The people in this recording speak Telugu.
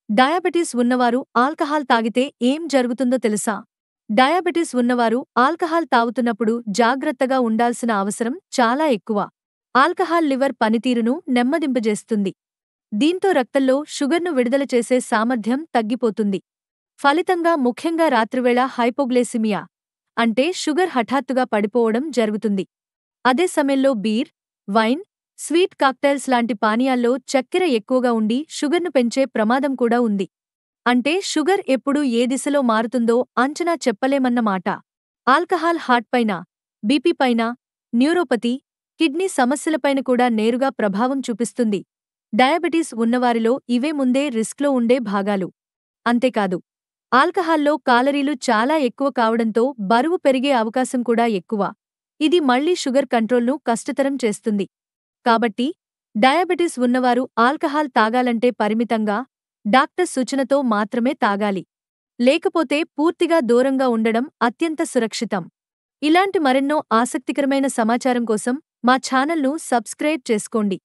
డయాబెటిస్ ఉన్నవారు ఆల్కహాల్ తాగితే ఏం జరుగుతుందో తెలుసా? డయాబెటిస్ ఉన్నవారు ఆల్కహాల్ తాగుతున్నప్పుడు జాగ్రత్తగా ఉండాల్సిన అవసరం చాలా ఎక్కువ. ఆల్కహాల్ లివర్ పనితీరును నెమ్మదింపజేస్తుంది. దీంతో రక్తంలో షుగర్ను విడుదల చేసే సామర్థ్యం తగ్గిపోతుంది. ఫలితంగా ముఖ్యంగా రాత్రివేళ హైపోగ్లైసిమియా అంటే షుగర్ హఠాత్తుగా పడిపోవడం జరుగుతుంది. అదే సమయంలో బీర్, వైన్, స్వీట్ కాక్టైల్స్ లాంటి పానీయాల్లో చక్కెర ఎక్కువగా ఉండి షుగర్ను పెంచే ప్రమాదం కూడా ఉంది. అంటే షుగర్ ఎప్పుడు ఏ దిశలో మారుతుందో అంచనా చెప్పలేమన్నమాట. ఆల్కహాల్ హార్ట్ పైన, బీపీ పైన, న్యూరోపతి, కిడ్నీ సమస్యలపైన కూడా నేరుగా ప్రభావం చూపిస్తుంది. డయాబెటీస్ ఉన్నవారిలో ఇవే ముందే రిస్క్లో ఉండే భాగాలు. అంతేకాదు, ఆల్కహాల్లో కాలరీలు చాలా ఎక్కువ కావడంతో బరువు పెరిగే అవకాశం కూడా ఎక్కువ. ఇది మళ్లీ షుగర్ కంట్రోల్ను కష్టతరం చేస్తుంది. కాబట్టి డయాబెటిస్ ఉన్నవారు ఆల్కహాల్ తాగాలంటే పరిమితంగా, డాక్టర్ సూచనతో మాత్రమే తాగాలి. లేకపోతే పూర్తిగా దూరంగా ఉండడం అత్యంత సురక్షితం. ఇలాంటి మరెన్నో ఆసక్తికరమైన సమాచారం కోసం మా ఛానల్ను సబ్స్క్రైబ్ చేసుకోండి.